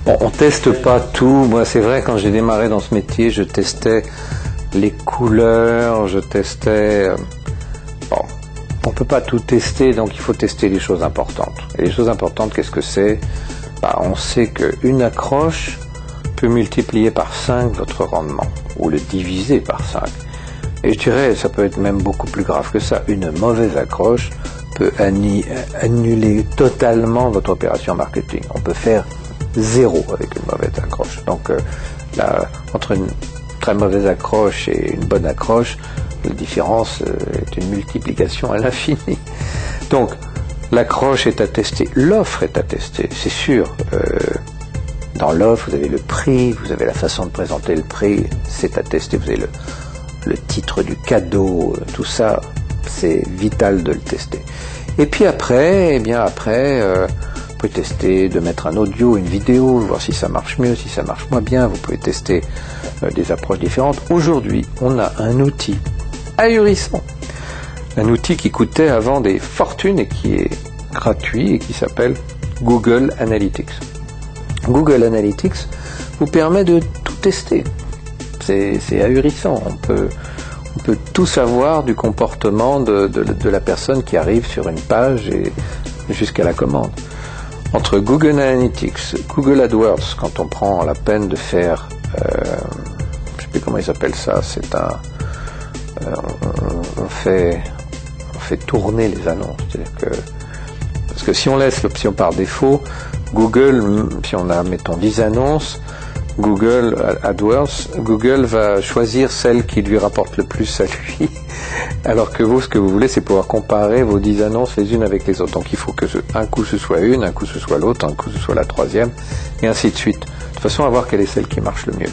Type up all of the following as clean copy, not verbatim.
Bon, on teste pas tout. Moi, c'est vrai, quand j'ai démarré dans ce métier, je testais les couleurs, je testais... Bon, on peut pas tout tester, donc il faut tester les choses importantes. Et les choses importantes, qu'est-ce que c'est? On sait qu'une accroche peut multiplier par 5 votre rendement, ou le diviser par 5. Et je dirais, ça peut être même beaucoup plus grave que ça. Une mauvaise accroche peut annuler totalement votre opération marketing. On peut faire 0 avec une mauvaise accroche. Donc, entre une très mauvaise accroche et une bonne accroche, la différence est une multiplication à l'infini. Donc, l'accroche est à tester, l'offre est à tester, c'est sûr. Dans l'offre, vous avez le prix, vous avez la façon de présenter le prix, c'est à tester. Vous avez le titre du cadeau, tout ça, c'est vital de le tester. Et puis après, vous pouvez tester de mettre un audio, une vidéo, voir si ça marche mieux, si ça marche moins bien. Vous pouvez tester des approches différentes. Aujourd'hui, on a un outil ahurissant. Un outil qui coûtait avant des fortunes et qui est gratuit et qui s'appelle Google Analytics. Google Analytics vous permet de tout tester. C'est ahurissant. On peut tout savoir du comportement de la personne qui arrive sur une page et jusqu'à la commande. Entre Google Analytics, Google AdWords, quand on prend la peine de faire, je ne sais plus comment ils appellent ça, c'est on fait tourner les annonces. Parce que si on laisse l'option par défaut, Google, si on a, mettons, 10 annonces, Google AdWords, Google va choisir celle qui lui rapporte le plus à lui, alors que vous, ce que vous voulez, c'est pouvoir comparer vos 10 annonces les unes avec les autres. Donc il faut que un coup ce soit une, un coup ce soit l'autre, un coup ce soit la troisième, et ainsi de suite. De façon à voir quelle est celle qui marche le mieux.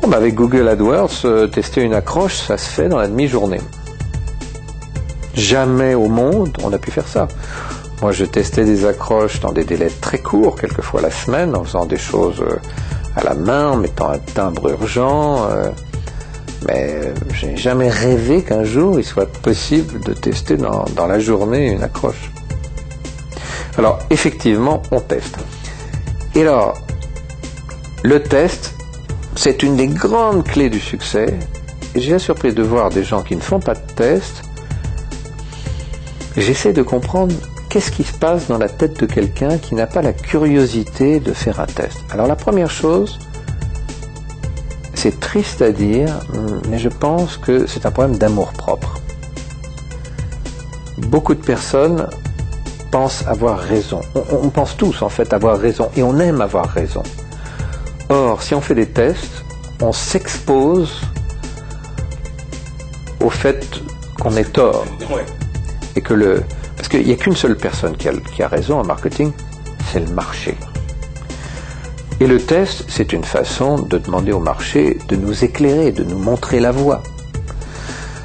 Bon, avec Google AdWords, tester une accroche, ça se fait dans la demi-journée. Jamais au monde on a pu faire ça. Moi, je testais des accroches dans des délais très courts, quelquefois la semaine, en faisant des choses à la main, en mettant un timbre urgent. Mais je n'ai jamais rêvé qu'un jour il soit possible de tester dans la journée une accroche. Alors, effectivement, on teste. Et alors, le test, c'est une des grandes clés du succès. Et j'ai la surprise de voir des gens qui ne font pas de test. J'essaie de comprendre qu'est-ce qui se passe dans la tête de quelqu'un qui n'a pas la curiosité de faire un test. Alors la première chose, c'est triste à dire, mais je pense que c'est un problème d'amour-propre. Beaucoup de personnes pensent avoir raison. On pense tous en fait avoir raison, et on aime avoir raison. Or, si on fait des tests, on s'expose au fait qu'on ait tort. Et que parce qu'il n'y a qu'une seule personne qui a raison en marketing, c'est le marché. Et le test, c'est une façon de demander au marché de nous éclairer, de nous montrer la voie.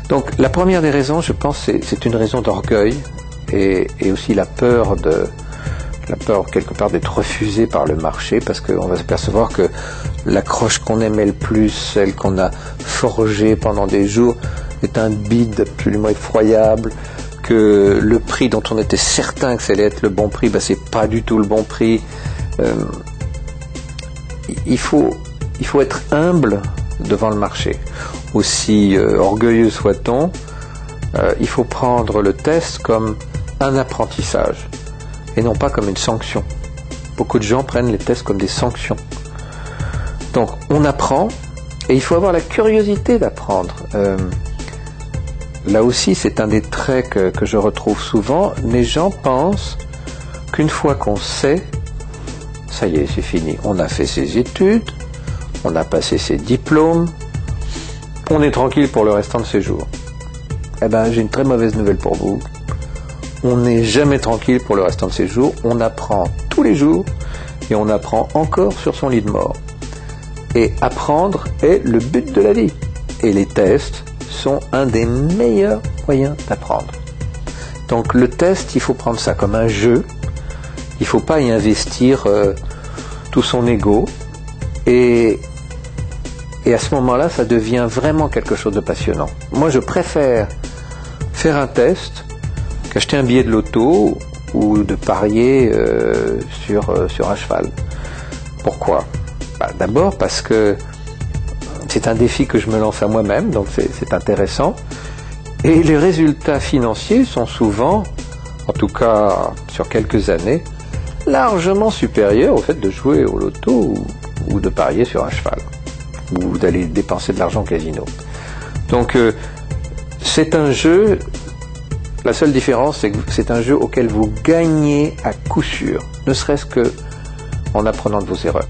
Donc la première des raisons, je pense, c'est une raison d'orgueil et aussi la peur quelque part d'être refusé par le marché, parce qu'on va s'apercevoir que l'accroche qu'on aimait le plus, celle qu'on a forgée pendant des jours, est un bide absolument effroyable, que le prix dont on était certain que ça allait être le bon prix, c'est pas du tout le bon prix. Il faut être humble devant le marché. Aussi orgueilleux soit-on, il faut prendre le test comme un apprentissage et non pas comme une sanction. Beaucoup de gens prennent les tests comme des sanctions. Donc on apprend et il faut avoir la curiosité d'apprendre. Là aussi, c'est un des traits que je retrouve souvent. Les gens pensent qu'une fois qu'on sait, ça y est, c'est fini. On a fait ses études, on a passé ses diplômes, on est tranquille pour le restant de ses jours. Eh bien, j'ai une très mauvaise nouvelle pour vous. On n'est jamais tranquille pour le restant de ses jours. On apprend tous les jours et on apprend encore sur son lit de mort. Et apprendre est le but de la vie. Et les tests sont un des meilleurs moyens d'apprendre. Donc le test, il faut prendre ça comme un jeu. Il ne faut pas y investir tout son ego. Et à ce moment-là, ça devient vraiment quelque chose de passionnant. Moi, je préfère faire un test qu'acheter un billet de loto ou de parier sur un cheval. Pourquoi? D'abord parce que c'est un défi que je me lance à moi-même, donc c'est intéressant. Et les résultats financiers sont souvent, en tout cas sur quelques années, largement supérieurs au fait de jouer au loto ou de parier sur un cheval, ou d'aller dépenser de l'argent au casino. Donc c'est un jeu, la seule différence c'est que c'est un jeu auquel vous gagnez à coup sûr, ne serait-ce que en apprenant de vos erreurs.